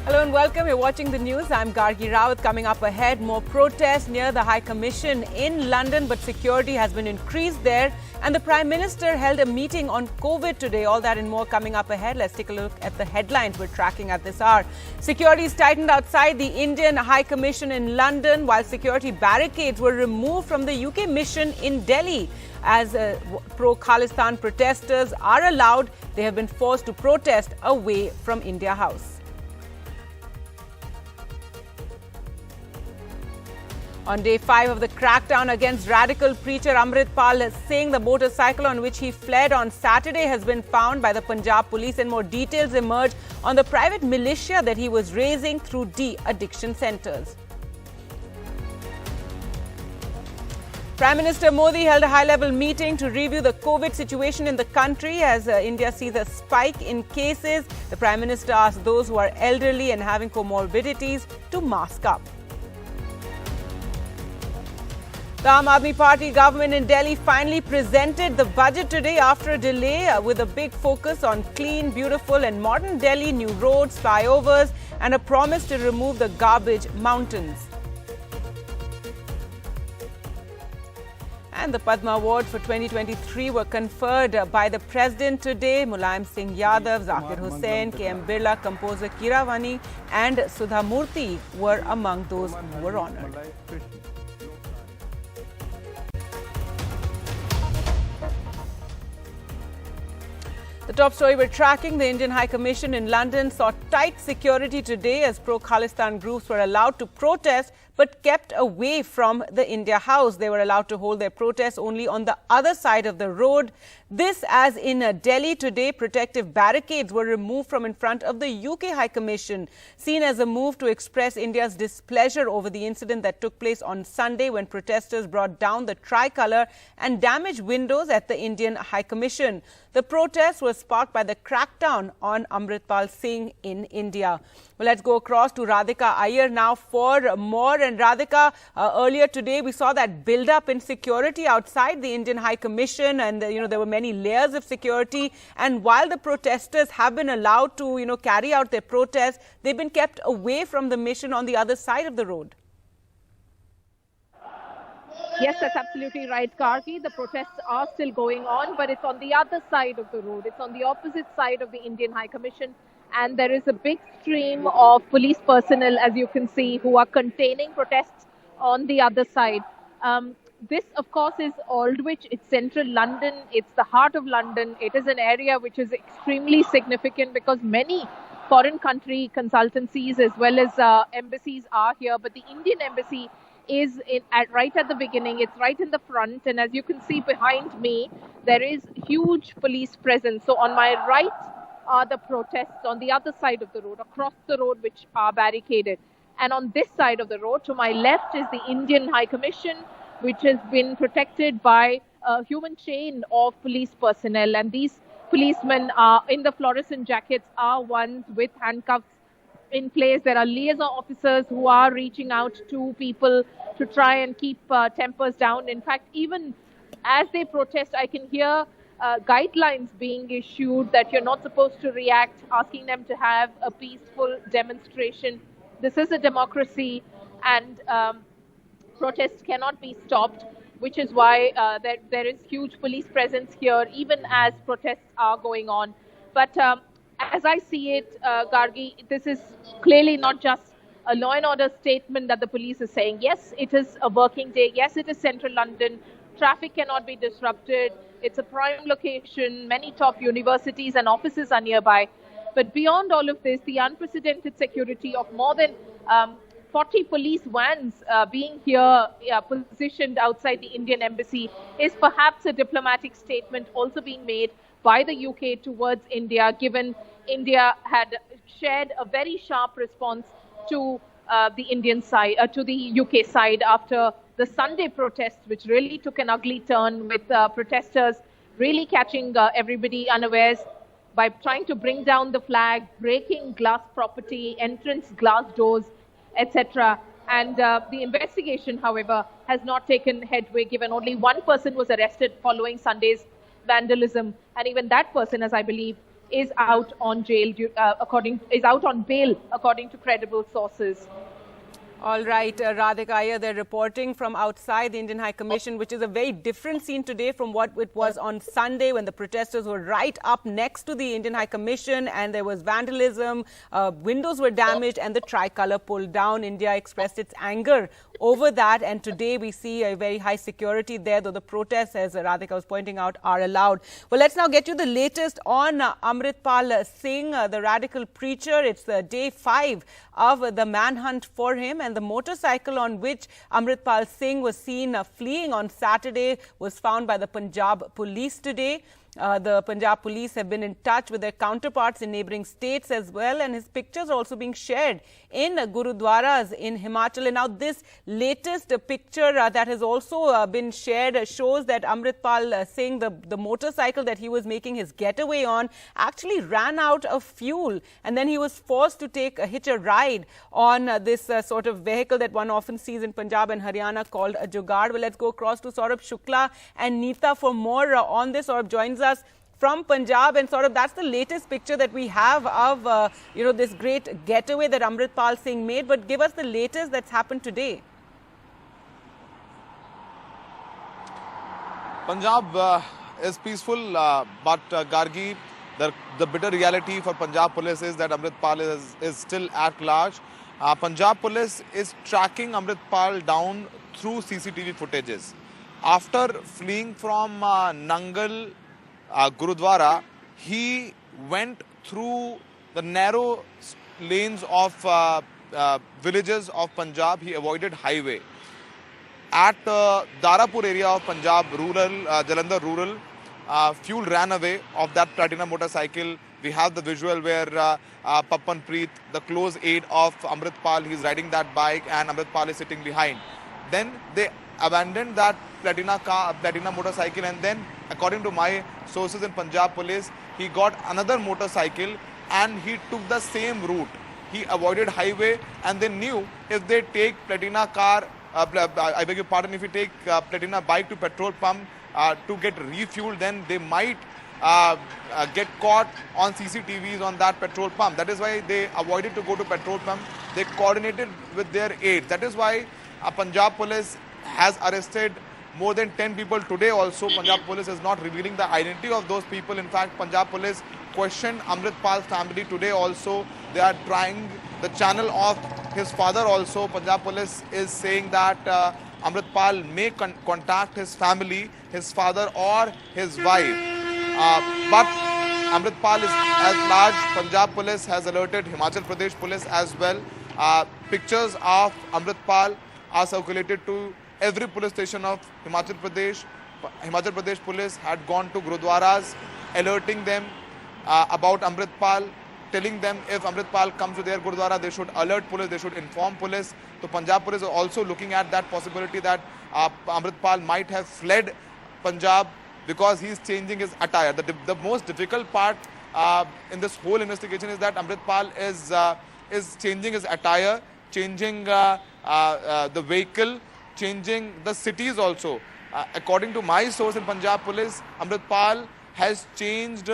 Hello and welcome. You're watching the news. I'm Gargi Rawat. Coming up ahead, more protests near the High Commission in London, but security has been increased there. And the Prime Minister held a meeting on COVID today. All that and more coming up ahead. Let's take a look at the headlines we're tracking at this hour. Security is tightened outside the Indian High Commission in London, while security barricades were removed from the UK mission in Delhi. As pro-Khalistan protesters are allowed, they have been forced to protest away from India House. On day 5 of the crackdown against radical preacher Amritpal Singh, the motorcycle on which he fled on Saturday has been found by the Punjab police, and more details emerge on the private militia that he was raising through de-addiction centres. Prime Minister Modi held a high-level meeting to review the COVID situation in the country as India sees a spike in cases. The Prime Minister asked those who are elderly and having comorbidities to mask up. The Aam Aadmi Party government in Delhi finally presented the budget today after a delay, with a big focus on clean, beautiful and modern Delhi, new roads, flyovers and a promise to remove the garbage mountains. And the Padma Awards for 2023 were conferred by the President today. Mulayam Singh Yadav, Zakir Hussain, K.M. Birla, composer Kiravani and Sudha Murthy were among those who were honoured. The top story we're tracking, the Indian High Commission in London saw tight security today as pro-Khalistan groups were allowed to protest but kept away from the India House. They were allowed to hold their protests only on the other side of the road. This as in Delhi today, protective barricades were removed from in front of the UK High Commission, seen as a move to express India's displeasure over the incident that took place on Sunday when protesters brought down the tricolour and damaged windows at the Indian High Commission. The protests were sparked by the crackdown on Amritpal Singh in India. Well, let's go across to Radhika Iyer now for more. And Radhika, earlier today we saw that build-up in security outside the Indian High Commission, and there were many layers of security. And while the protesters have been allowed to carry out their protests, they've been kept away from the mission on the other side of the road. Yes, that's absolutely right, Karki. The protests are still going on, but it's on the other side of the road. It's on the opposite side of the Indian High Commission. And there is a big stream of police personnel, as you can see, who are containing protests on the other side. This, of course, is Aldwych. It's central London. It's the heart of London. It is an area which is extremely significant because many foreign country consultancies as well as embassies are here. But the Indian embassy is right at the beginning. It's right in the front. And as you can see behind me, there is huge police presence. So on my right are the protests on the other side of the road, across the road, which are barricaded. And on this side of the road, to my left, is the Indian High Commission, which has been protected by a human chain of police personnel. And these policemen are in the fluorescent jackets are ones with handcuffs in place. There are liaison officers who are reaching out to people to try and keep tempers down. In fact, even as they protest, I can hear guidelines being issued that you're not supposed to react, asking them to have a peaceful demonstration. This is a democracy, and protests cannot be stopped, which is why there is huge police presence here, even as protests are going on. But as I see it, Gargi, this is clearly not just a law and order statement that the police is saying. Yes, it is a working day. Yes, it is central London. Traffic cannot be disrupted. It's a prime location. Many top universities and offices are nearby. But beyond all of this, the unprecedented security of more than 40 police vans being here positioned outside the Indian embassy is perhaps a diplomatic statement also being made by the UK towards India, given India had shared a very sharp response to the Indian side, to the UK side after the Sunday protests, which really took an ugly turn with protesters really catching everybody unawares by trying to bring down the flag, breaking glass property, entrance glass doors, etc. And the investigation, however, has not taken headway, given only one person was arrested following Sunday's vandalism. And even that person, as I believe, is out on bail, according to credible sources. All right, Radhika Iyer, they're reporting from outside the Indian High Commission, which is a very different scene today from what it was on Sunday when the protesters were right up next to the Indian High Commission and there was vandalism, windows were damaged and the tricolour pulled down. India expressed its anger over that, and today we see a very high security there, though the protests, as Radhika was pointing out, are allowed. Well, let's now get you the latest on Amritpal Singh, the radical preacher. It's day 5 of the manhunt for him, and the motorcycle on which Amritpal Singh was seen fleeing on Saturday was found by the Punjab police today. The Punjab police have been in touch with their counterparts in neighbouring states as well, and his pictures are also being shared in Gurudwaras in Himachal. And now this latest picture that has also been shared shows that Amritpal Singh, the motorcycle that he was making his getaway on, actually ran out of fuel, and then he was forced to hitch a ride on this sort of vehicle that one often sees in Punjab and Haryana called a Jugaad. Well, let's go across to Saurabh Shukla and Neeta for more on this. Saurabh joins us from Punjab, and sort of that's the latest picture that we have of this great getaway that Amritpal Singh made. But give us the latest that's happened today. Punjab is peaceful, but Gargi, the bitter reality for Punjab police is that Amritpal is still at large. Punjab police is tracking Amritpal down through CCTV footages. After fleeing from Nangal Gurudwara, he went through the narrow lanes of villages of Punjab. He avoided highway. At Darapur area of Punjab rural, Jalandhar rural, fuel ran away of that platina motorcycle. We have the visual where Papan Preet, the close aide of Amritpal, he's riding that bike and Amritpal is sitting behind. Then they abandoned that platina motorcycle, and then according to my sources in Punjab police, he got another motorcycle and he took the same route. He avoided highway, and they knew if they take platina car, I beg your pardon, if you take platina bike to petrol pump to get refueled, then they might get caught on CCTVs on that petrol pump. That is why they avoided to go to petrol pump. They coordinated with their aides. That is why Punjab police has arrested more than 10 people today also. Punjab police is not revealing the identity of those people. In fact, Punjab police questioned Amritpal's family today also. They are trying the channel of his father also. Punjab police is saying that Amritpal may contact his family, his father or his wife. But Amritpal is at large. Punjab police has alerted Himachal Pradesh police as well. Pictures of Amritpal are circulated to every police station of Himachal Pradesh. Himachal Pradesh police had gone to Gurudwaras, alerting them about Amritpal, telling them if Amritpal comes to their Gurudwara, they should alert police, they should inform police. So Punjab police are also looking at that possibility that Amritpal might have fled Punjab because he is changing his attire. The most difficult part in this whole investigation is that Amritpal is changing his attire, changing the vehicle, changing the cities also. According to my source in Punjab police, Amritpal has changed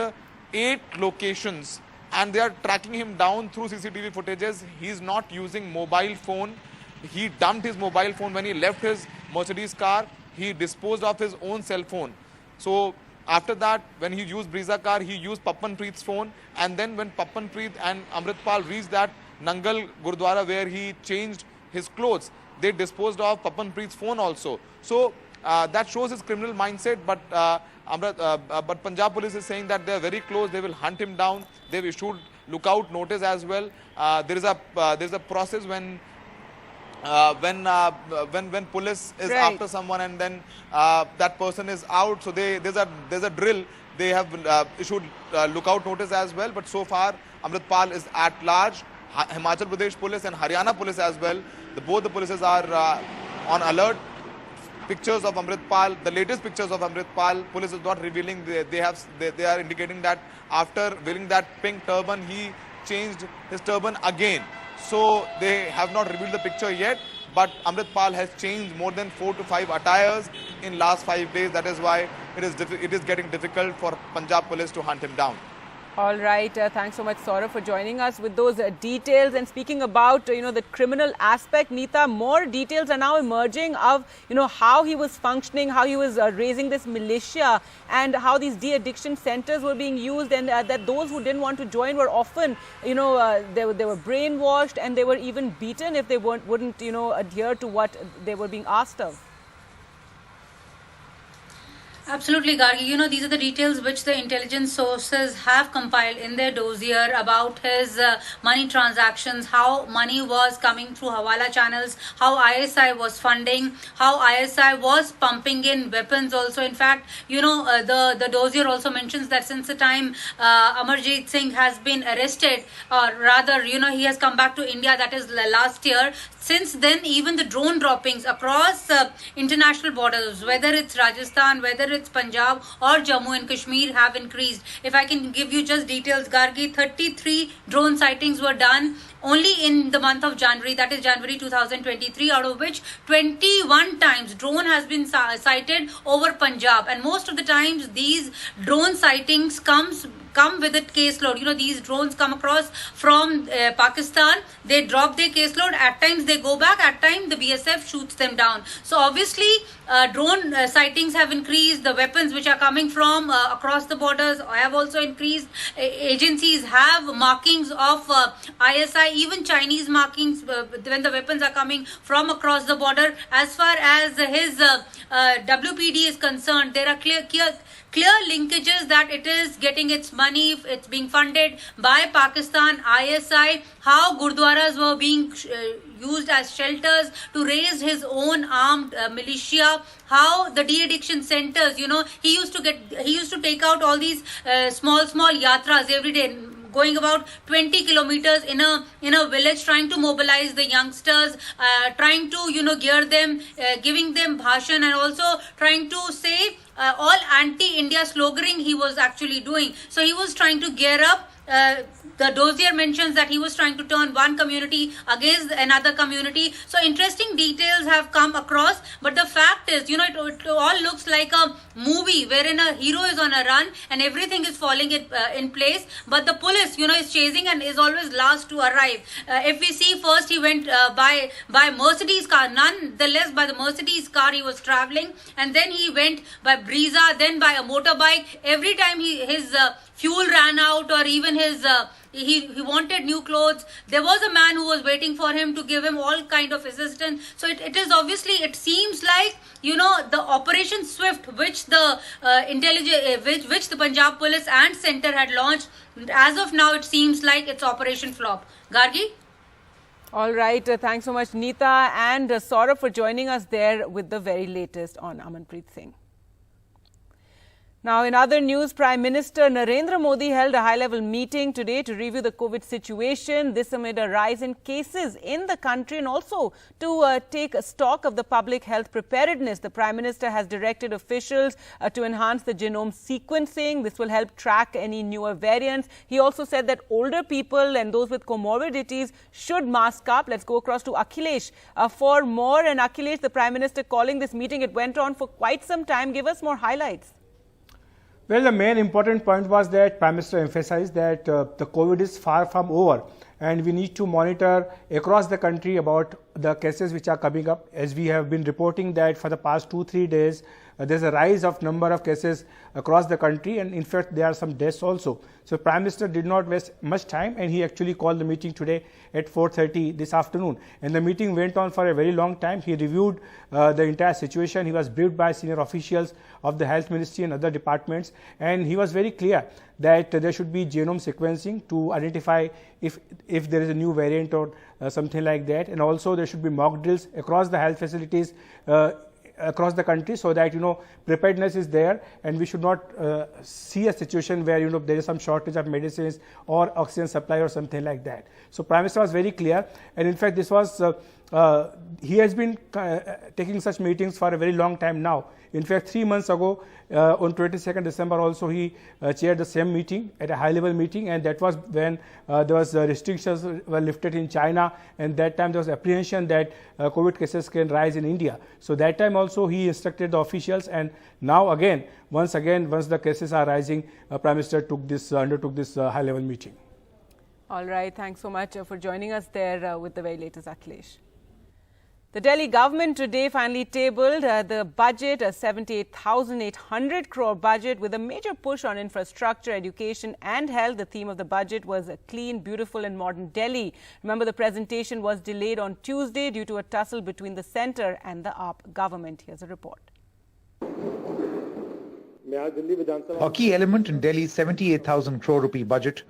8 locations and they are tracking him down through CCTV footages. He is not using mobile phone. He dumped his mobile phone when he left his Mercedes car. He disposed of his own cell phone. So after that, when he used Breeza car, he used Papan Preet's phone. And then when Papan Preet and Amritpal reached that Nangal Gurudwara where he changed his clothes, they disposed of Papan Preet's phone also. So that shows his criminal mindset. But Punjab police is saying that they are very close. They will hunt him down. They've issued lookout notice as well. There is a process when police is after someone and then that person is out. So there's a drill. They have issued lookout notice as well. But so far, Amritpal is at large. Himachal Pradesh police and Haryana police as well. Both the polices are on alert. Pictures of Amritpal, the latest pictures of Amritpal, police is not revealing. They are indicating that after wearing that pink turban, he changed his turban again. So they have not revealed the picture yet. But Amritpal has changed more than 4 to 5 attires in last 5 days. That is why it is getting difficult for Punjab police to hunt him down. All right. Thanks so much, Saurabh, for joining us with those details. And speaking about, the criminal aspect, Neeta, more details are now emerging of, how he was functioning, how he was raising this militia, and how these de-addiction centers were being used, and that those who didn't want to join were often, they were brainwashed, and they were even beaten if they wouldn't, adhere to what they were being asked of. Absolutely, Gargi. These are the details which the intelligence sources have compiled in their dossier about his money transactions, how money was coming through Hawala channels, how ISI was funding, how ISI was pumping in weapons also. In fact, the dossier also mentions that since the time Amarjit Singh has been arrested, or rather, he has come back to India, that is last year. Since then, even the drone droppings across international borders, whether it's Rajasthan, whether it's Punjab or Jammu and Kashmir, have increased. If I can give you just details, Gargi, 33 drone sightings were done only in the month of January, that is January 2023, out of which 21 times drone has been sighted over Punjab. And most of the times these drone sightings come with a caseload. These drones come across from Pakistan, they drop their caseload, at times they go back, at times the BSF shoots them down. So obviously drone sightings have increased, the weapons which are coming from across the borders have also increased. Agencies have markings of ISI, even Chinese markings when the weapons are coming from across the border. As far as his WPD is concerned, there are clear linkages that it is getting its money, it's being funded by Pakistan, ISI, how gurdwaras were being used as shelters to raise his own armed militia, how the de-addiction centers, he used to take out all these small yatras every day, going about 20 kilometers in a village, trying to mobilize the youngsters, trying to gear them, giving them bhashan, and also trying to say all anti-India sloganing he was actually doing. So he was trying to gear up. The dossier mentions that he was trying to turn one community against another community. So interesting details have come across, but the fact is, it all looks like a movie wherein a hero is on a run and everything is falling in place, but the police, is chasing and is always last to arrive. If we see, first he went by Mercedes car, nonetheless by the Mercedes car he was traveling, and then he went by Breeza, then by a motorbike. Every time his fuel ran out, or even his he wanted new clothes, there was a man who was waiting for him to give him all kind of assistance. So it is obviously, it seems like the Operation Swift, which the which the Punjab police and center had launched, as of now it seems like it's Operation Flop. Gargi? All right, thanks so much, Neeta and Saurabh, for joining us there with the very latest on Amritpal Singh. Now, in other news, Prime Minister Narendra Modi held a high-level meeting today to review the COVID situation. This amid a rise in cases in the country, and also to take stock of the public health preparedness. The Prime Minister has directed officials to enhance the genome sequencing. This will help track any newer variants. He also said that older people and those with comorbidities should mask up. Let's go across to Akhilesh for more. And Akhilesh, the Prime Minister calling this meeting, it went on for quite some time. Give us more highlights. Well, the main important point was that Prime Minister emphasized that the COVID is far from over, and we need to monitor across the country about the cases which are coming up. As we have been reporting that for the past 2-3 days, there's a rise of number of cases across the country, and in fact there are some deaths also. So Prime Minister did not waste much time, and he actually called the meeting today at 4:30 this afternoon. And the meeting went on for a very long time. He reviewed the entire situation. He was briefed by senior officials of the Health Ministry and other departments, and he was very clear that there should be genome sequencing to identify if there is a new variant or something like that, and also there should be mock drills across the health facilities across the country, so that preparedness is there, and we should not see a situation where there is some shortage of medicines or oxygen supply or something like that. So Prime Minister was very clear, and in fact this was he has been taking such meetings for a very long time now. In fact, 3 months ago, on 22nd December also, he chaired the same meeting, at a high-level meeting, and that was when there was restrictions were lifted in China, and that time there was apprehension that COVID cases can rise in India. So that time also he instructed the officials, and now again, once the cases are rising, Prime Minister undertook this high-level meeting. All right, thanks so much for joining us there with the very latest, Akhilesh. The Delhi government today finally tabled the budget, a 78,800 crore budget with a major push on infrastructure, education and health. The theme of the budget was a clean, beautiful and modern Delhi. Remember, the presentation was delayed on Tuesday due to a tussle between the centre and the AAP government. Here's a report. A key element in Delhi's 78,000 crore rupee budget,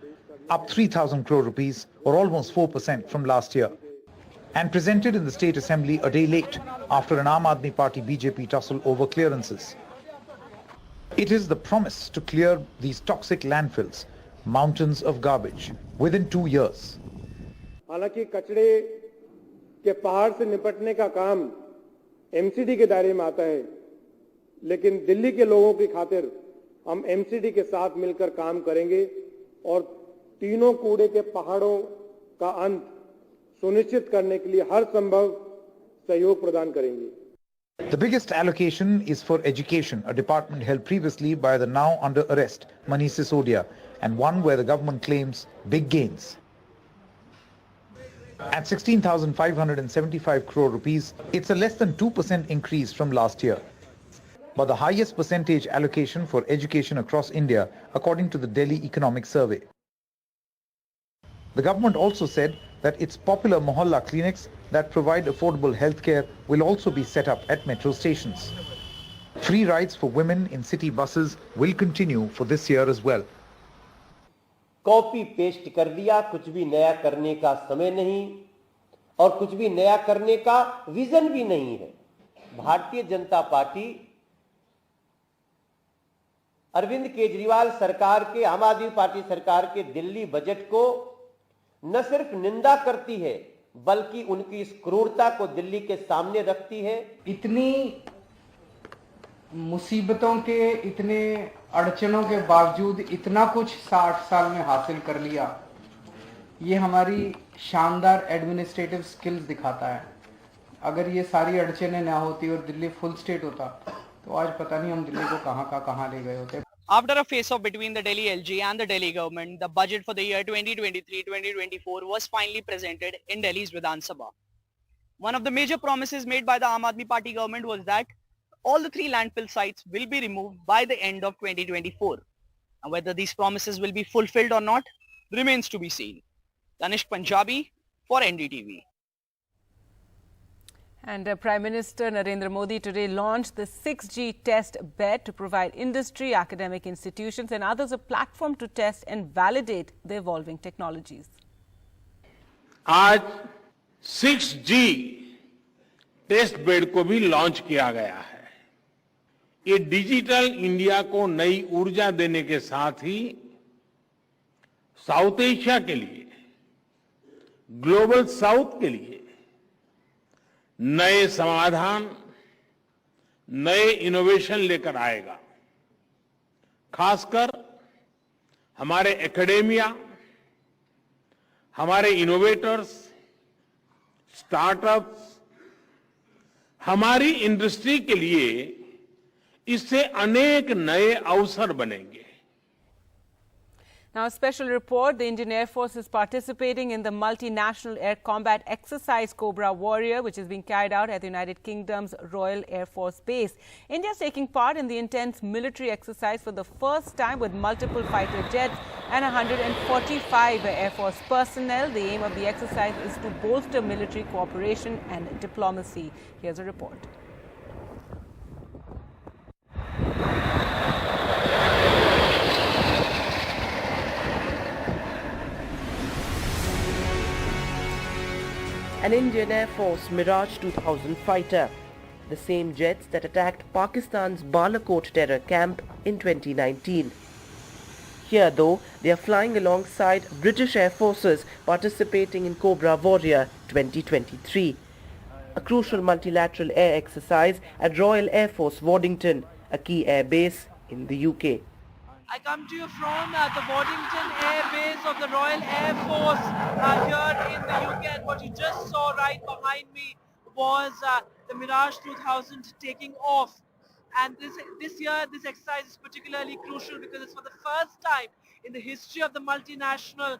up 3,000 crore rupees or almost 4% from last year, and presented in the State Assembly a day late after an Aam Aadmi Party BJP tussle over clearances. It is the promise to clear these toxic landfills, mountains of garbage, within 2 years. हालांकि कचरे के पहाड़ से निपटने का काम MCD के दायरे में आता है, लेकिन दिल्ली के लोगों की खातिर हम एमसीडी के साथ मिलकर काम करेंगे और तीनों कूड़े के पहाड़ों का अंत सुनिश्चित करने के लिए हर संभव सहयोग प्रदान करेंगे. The biggest allocation is for education, a department held previously by the now under arrest Manish Sisodia, and one where the government claims big gains. At 16,575 crore rupees, it's a less than 2% increase from last year, but the highest percentage allocation for education across India, according to the Delhi Economic Survey. The government also said that its popular mohalla clinics that provide affordable healthcare will also be set up at metro stations. Free rides for women in city buses will continue for this year as well. Copy paste कर दिया, कुछ भी नया करने का समय नहीं और कुछ भी नया करने का विजन भी नहीं है. भारतीय जनता पार्टी अरविंद केजरीवाल सरकार के, आम आदमी पार्टी सरकार के दिल्ली बजट को न सिर्फ निंदा करती है बल्कि उनकी इस क्रूरता को दिल्ली के सामने रखती है. इतनी मुसीबतों के, इतने अड़चनों के बावजूद इतना कुछ 60 साल में हासिल कर लिया, ये हमारी शानदार एडमिनिस्ट्रेटिव स्किल्स दिखाता है. अगर ये सारी अड़चनें ना होती और दिल्ली फुल स्टेट होता तो आज पता नहीं हम दिल्ली को कहाँ ले गए होते. After a face-off between the Delhi LG and the Delhi government, the budget for the year 2023-2024 was finally presented in Delhi's Vidhan Sabha. One of the major promises made by the Aam Aadmi Party government was that all the 3 landfill sites will be removed by the end of 2024. And whether these promises will be fulfilled or not remains to be seen. Tanishq Punjabi for NDTV. And Prime Minister Narendra Modi today launched the 6G test bed to provide industry, academic institutions and others a platform to test and validate the evolving technologies. आज 6G test bed को भी launch किया गया है. ये digital India को नई ऊर्जा देने के साथ ही साउथ एशिया के लिए, ग्लोबल साउथ के लिए नए समाधान, नए इनोवेशन लेकर आएगा. खासकर हमारे एकेडेमिया, हमारे इनोवेटर्स, स्टार्टअप्स, हमारी इंडस्ट्री के लिए इससे अनेक नए अवसर बनेंगे. Now, a special report. The Indian Air Force is participating in the multinational air combat exercise Cobra Warrior, which is being carried out at the United Kingdom's Royal Air Force Base. India is taking part in the intense military exercise for the first time with multiple fighter jets and 145 Air Force personnel. The aim of the exercise is to bolster military cooperation and diplomacy. Here's a report. An Indian Air Force Mirage 2000 fighter, the same jets that attacked Pakistan's Balakot terror camp in 2019. Here though, they are flying alongside British Air Forces participating in Cobra Warrior 2023. a crucial multilateral air exercise at Royal Air Force Waddington, a key air base in the UK. I come to you from the Waddington Air Base of the Royal Air Force here in the UK, and what you just saw right behind me was the Mirage 2000 taking off. And this year, this exercise is particularly crucial because it's for the first time in the history of the multinational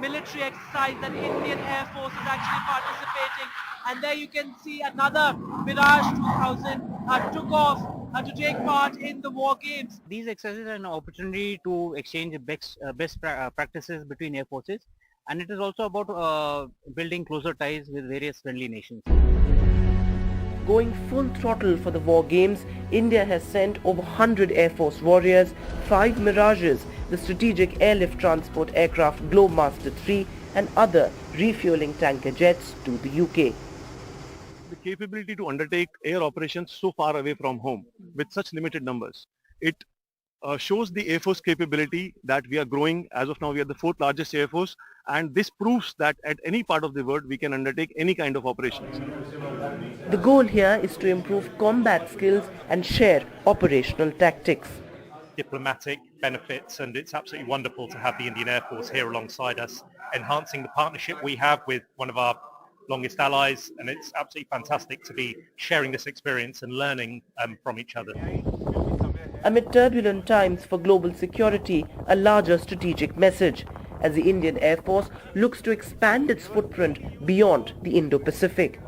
military exercise that Indian Air Force is actually participating. And there you can see another Mirage 2000 took off to take part in the war games. These exercises are an opportunity to exchange best practices between air forces, and it is also about building closer ties with various friendly nations. Going full throttle for the war games, India has sent over 100 Air Force warriors, 5 Mirages, the strategic airlift transport aircraft Globemaster 3 and other refueling tanker jets to the UK. The capability to undertake air operations so far away from home with such limited numbers, it shows the Air Force capability that we are growing. As of now, we are the 4th largest Air Force, and this proves that at any part of the world we can undertake any kind of operations. The goal here is to improve combat skills and share operational tactics. Diplomatic benefits, and it's absolutely wonderful to have the Indian Air Force here alongside us, enhancing the partnership we have with one of our longest allies, and it's absolutely fantastic to be sharing this experience and learning from each other. Amid turbulent times for global security, a larger strategic message as the Indian Air Force looks to expand its footprint beyond the Indo-Pacific.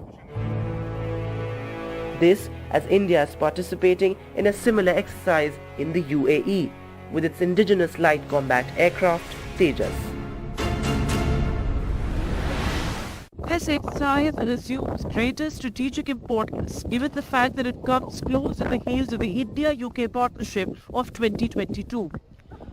This as India is participating in a similar exercise in the UAE with its indigenous light combat aircraft Tejas. This exercise assumes greater strategic importance given the fact that it comes close at the heels of the India-UK partnership of 2022.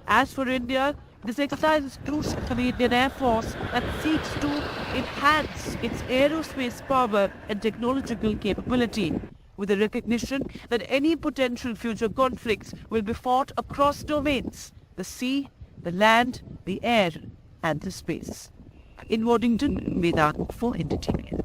As for India, this exercise is crucial for the Indian Air Force that seeks to enhance its aerospace power and technological capability, with the recognition that any potential future conflicts will be fought across domains: the sea, the land, the air, and the space. In Waddington, Vedanth for NDTV.